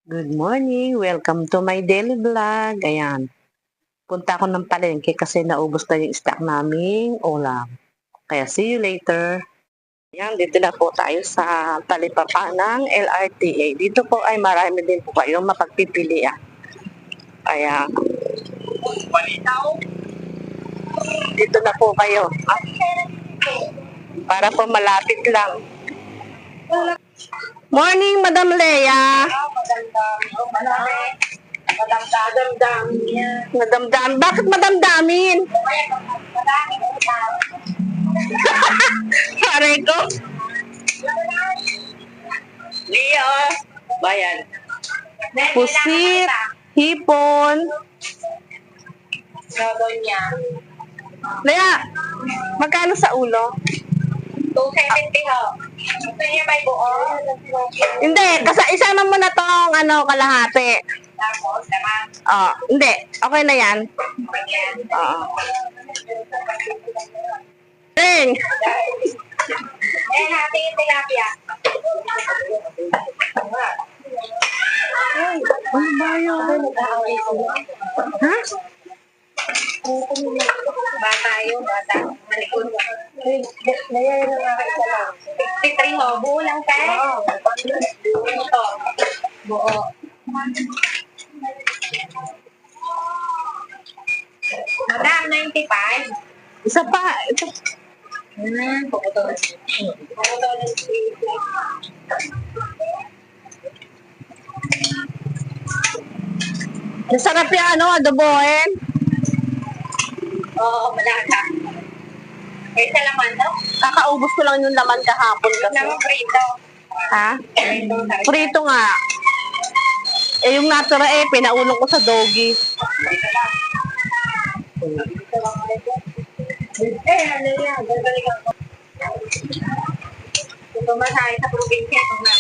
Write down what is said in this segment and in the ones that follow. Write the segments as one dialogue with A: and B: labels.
A: Good morning! Welcome to my daily vlog. Ayan. Punta ako ng palengke kasi naubos na yung stock naming ulam. Kaya see you later. Ayan, dito na po tayo sa talipapa ng LRTA. Dito po ay marami din po kayong mapagpipilian. Ayan. Dito na po kayo. Para po malapit lang. Morning, Madam Leia. Madamdamin. Bakit madamdamin? Pare ko. Leo. Bayan. Pusit. Hipon. Leia, magkano sa ulo?
B: 270 ho. Gusto niya may buo?
A: Hindi, isama mo na tong kalahati.
B: Tapos, naman.
A: Oh, hindi. Okay na yan.
B: Ganyan.
A: Oo. Ting!
B: Eh, natin yung tilapia.
A: Ano ba yun? Ha?
B: Bata yun, bata. Malikod. Nayari na nga isa lang. 63 ho. Buo lang, te. Ito. Buo. Madam, 95.
A: Isa pa.
B: Puputol. Puputol.
A: Masarap yung adobohin.
B: Oo, malaka. Isa laman, no?
A: Kakaubos ko lang yung laman kahapon kasi.
B: Naman prito.
A: Ha?
B: Prito.
A: Prito nga. Eh, yung natira pinaulong ko sa doggy.
B: Ano yan? Gagaling ako. Ito masahe sa probinsya. Ito nga.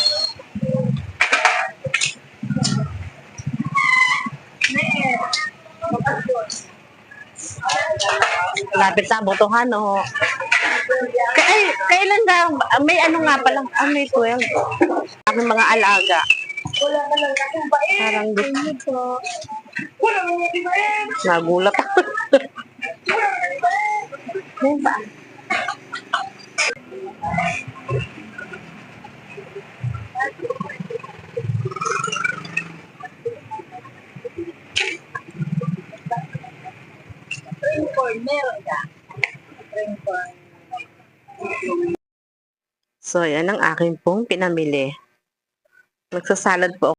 A: Lapit sa botohan, no? Kailan na, may nga pala, may 12. Aking mga alaga.
B: Wala ka lang kasing bae.
A: Parang gusto.
B: Wala mo yung bae.
A: Nagulat ako.
B: Wala mo yung bae.
A: So, yan ang aking pong pinamili. Magsasalad po ako.